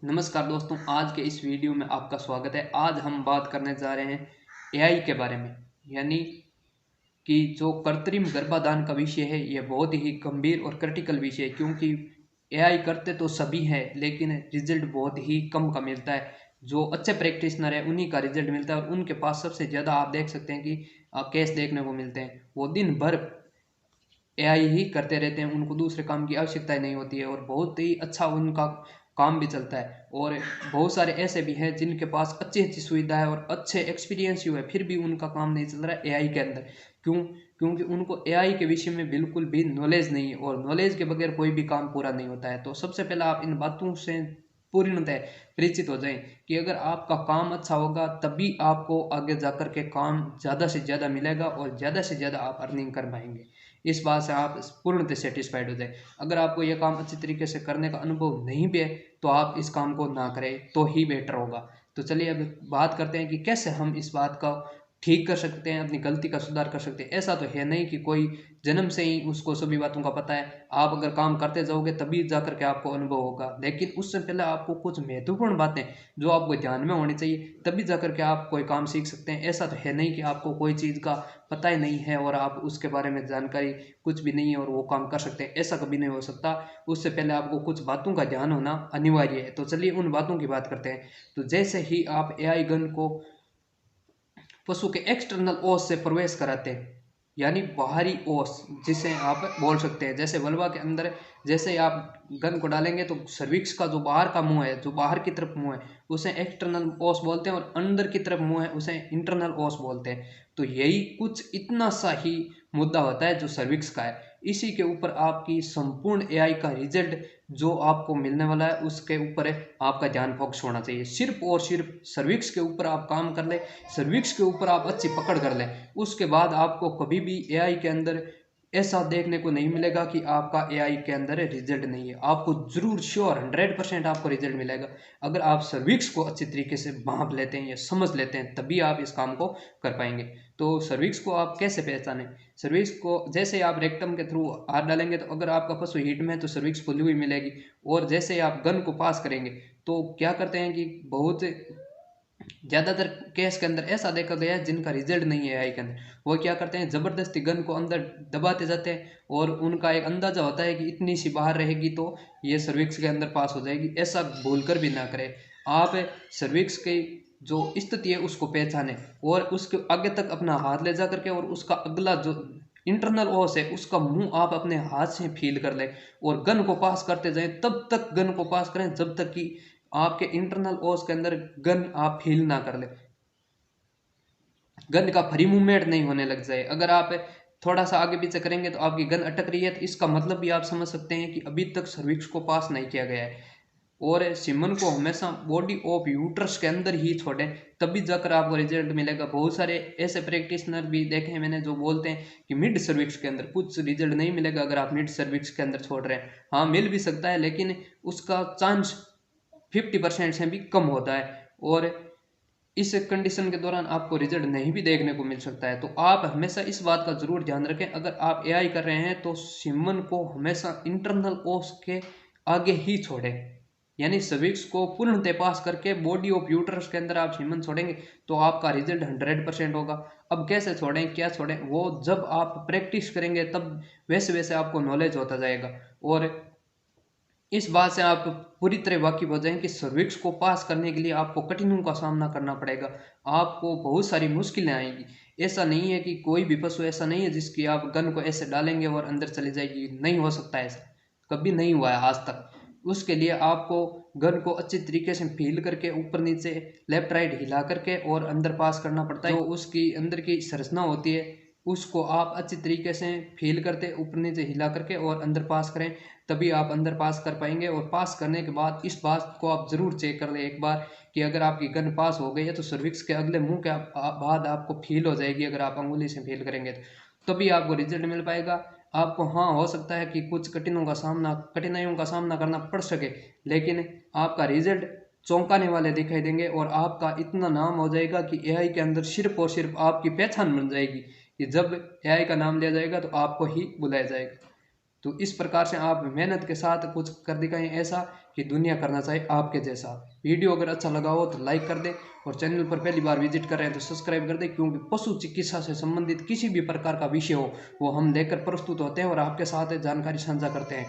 नमस्कार दोस्तों, आज के इस वीडियो में आपका स्वागत है। आज हम बात करने जा रहे हैं एआई के बारे में। यानी कि जो कृत्रिम गर्भाधान का विषय है, यह बहुत ही गंभीर और क्रिटिकल विषय है, क्योंकि एआई करते तो सभी हैं लेकिन रिजल्ट बहुत ही कम का मिलता है। जो अच्छे प्रैक्टिशनर है उन्हीं का रिजल्ट मिलता है और उनके पास सबसे ज़्यादा आप देख सकते हैं कि केस देखने को मिलते हैं। वो दिन भर एआई ही करते रहते हैं, उनको दूसरे काम की आवश्यकता ही नहीं होती है और बहुत ही अच्छा उनका काम भी चलता है। और बहुत सारे ऐसे भी हैं जिनके पास अच्छी अच्छी सुविधा है और अच्छे एक्सपीरियंस हुए, फिर भी उनका काम नहीं चल रहा है एआई के अंदर। क्यों? क्योंकि उनको एआई के विषय में बिल्कुल भी नॉलेज नहीं है और नॉलेज के बगैर कोई भी काम पूरा नहीं होता है। तो सबसे पहले आप इन बातों से पूर्णतः परिचित हो जाएं कि अगर आपका काम अच्छा होगा तभी आपको आगे जाकर के काम ज़्यादा से ज़्यादा मिलेगा और ज़्यादा से ज़्यादा आप अर्निंग कर पाएंगे। इस बात से आप पूर्णतः सेटिस्फाइड हो जाए। अगर आपको यह काम अच्छी तरीके से करने का अनुभव नहीं भी है तो आप इस काम को ना करें तो ही बेटर होगा। तो चलिए अब बात करते हैं कि कैसे हम इस बात का ठीक कर सकते हैं, अपनी गलती का सुधार कर सकते हैं। ऐसा तो है नहीं कि कोई जन्म से ही उसको सभी बातों का पता है। आप अगर काम करते जाओगे तभी जाकर के आपको अनुभव होगा, लेकिन उससे पहले आपको कुछ महत्वपूर्ण बातें जो आपको ध्यान में होनी चाहिए, तभी जाकर के आप कोई काम सीख सकते हैं। ऐसा तो है नहीं कि आपको कोई चीज़ का पता ही नहीं है और आप उसके बारे में जानकारी कुछ भी नहीं है और वो काम कर सकते हैं, ऐसा कभी नहीं हो सकता। उससे पहले आपको कुछ बातों का ध्यान होना अनिवार्य है। तो चलिए उन बातों की बात करते हैं। तो जैसे ही आप एआई गन को पशु के एक्सटर्नल ओस से प्रवेश कराते हैं, यानी बाहरी ओस जिसे आप बोल सकते हैं, जैसे वल्वा के अंदर जैसे आप गन को डालेंगे तो सर्विक्स का जो बाहर का मुंह है, जो बाहर की तरफ मुंह है, उसे एक्सटर्नल ओस बोलते हैं और अंदर की तरफ मुंह है उसे इंटरनल ओस बोलते हैं। तो यही कुछ इतना सा ही मुद्दा होता है जो सर्विक्स का है। इसी के ऊपर आपकी संपूर्ण एआई का रिजल्ट जो आपको मिलने वाला है उसके ऊपर आपका ध्यान फोकस होना चाहिए। सिर्फ और सिर्फ सर्विक्स के ऊपर आप काम कर ले, सर्विक्स के ऊपर आप अच्छी पकड़ कर लें, उसके बाद आपको कभी भी एआई के अंदर ऐसा देखने को नहीं मिलेगा कि आपका एआई के अंदर रिजल्ट नहीं है। आपको जरूर श्योर 100% आपको रिजल्ट मिलेगा। अगर आप सर्विक्स को अच्छी तरीके से भांप लेते हैं या समझ लेते हैं तभी आप इस काम को कर पाएंगे। तो सर्विक्स को आप कैसे पहचानें? सर्विक्स को जैसे आप रेक्टम के थ्रू हाथ डालेंगे तो अगर आपका पशु हीट में है तो सर्विक्स खुली हुई मिलेगी। और जैसे आप गन को पास करेंगे तो क्या करते हैं कि बहुत ज्यादातर केस के अंदर ऐसा देखा गया है जिनका रिजल्ट नहीं है एआई के अंदर, वो क्या करते हैं जबरदस्ती गन को अंदर दबाते जाते हैं और उनका एक अंदाजा होता है कि इतनी सी बाहर रहेगी तो ये सर्विक्स के अंदर पास हो जाएगी। ऐसा भूल कर भी ना करें। आप सर्विक्स की जो स्थिति है उसको पहचाने और उसके आगे तक अपना हाथ ले जा करके और उसका अगला जो इंटरनल ओस है उसका मुंह आप अपने हाथ से फील कर लें और गन को पास करते जाएं। तब तक गन को पास करें जब तक कि आपके इंटरनल ओस के अंदर गन आप फील ना कर ले, गन का फ्री मूवमेंट नहीं होने लग जाए। अगर आप थोड़ा सा आगे पीछे करेंगे तो आपकी गन अटक रही है, तो इसका मतलब भी आप समझ सकते हैं कि अभी तक सर्विक्स को पास नहीं किया गया है। और सिमन को हमेशा बॉडी ऑफ यूट्रस के अंदर ही छोड़ें, तभी जाकर आपको रिजल्ट मिलेगा। बहुत सारे ऐसे प्रैक्टिशनर भी देखे हैं मैंने जो बोलते हैं कि मिड सर्विक्स के अंदर कुछ रिजल्ट नहीं मिलेगा अगर आप मिड सर्विक्स के अंदर छोड़ रहे हैं। हाँ, मिल भी सकता है लेकिन उसका चांस 50% से भी कम होता है और इस कंडीशन के दौरान आपको रिजल्ट नहीं भी देखने को मिल सकता है। तो आप हमेशा इस बात का जरूर ध्यान रखें, अगर आप एआई कर रहे हैं तो सिमन को हमेशा इंटरनल ओस के आगे ही छोड़ें। यानी सर्विक्स को पूर्णतः पास करके बॉडी ऑफ यूट्रस के अंदर आप सीमन छोड़ेंगे तो आपका रिजल्ट 100% होगा। अब कैसे छोड़ें, क्या छोड़ें, वो जब आप प्रैक्टिस करेंगे तब वैसे वैसे आपको नॉलेज होता जाएगा। और इस बात से आप पूरी तरह वाकिफ हो जाएं कि सर्विक्स को पास करने के लिए आपको कठिनाइयों का सामना करना पड़ेगा, आपको बहुत सारी मुश्किलें आएंगी। ऐसा नहीं है कि कोई भी पशु ऐसा नहीं है जिसकी आप गन को ऐसे डालेंगे और अंदर चली जाएगी, नहीं हो सकता ऐसा, कभी नहीं हुआ है आज तक। उसके लिए आपको गन को अच्छी तरीके से फील करके ऊपर नीचे लेफ्ट राइट हिला करके और अंदर पास करना पड़ता है। जो उसकी अंदर की संरचना होती है उसको आप अच्छी तरीके से फील करते ऊपर नीचे हिला करके और अंदर पास करें, तभी आप अंदर पास कर पाएंगे। और पास करने के बाद इस बात को आप जरूर चेक कर लें एक बार कि अगर आपकी गन पास हो गई है तो सर्विक्स के अगले मुंह के बाद आपको फील हो जाएगी। अगर आप अंगुली से फील करेंगे तो तभी आपको रिजल्ट मिल पाएगा। आपको हाँ, हो सकता है कि कुछ कठिनाइयों का सामना करना पड़ सके, लेकिन आपका रिजल्ट चौंकाने वाले दिखाई देंगे और आपका इतना नाम हो जाएगा कि एआई के अंदर सिर्फ और सिर्फ आपकी पहचान बन जाएगी कि जब एआई का नाम लिया जाएगा तो आपको ही बुलाया जाएगा। तो इस प्रकार से आप मेहनत के साथ कुछ कर दिखाएं ऐसा कि दुनिया करना चाहे आपके जैसा। वीडियो अगर अच्छा लगा हो तो लाइक कर दें और चैनल पर पहली बार विजिट कर रहे हैं तो सब्सक्राइब कर दें, क्योंकि पशु चिकित्सा से संबंधित किसी भी प्रकार का विषय हो वो हम लेकर प्रस्तुत होते हैं और आपके साथ जानकारी साझा करते हैं।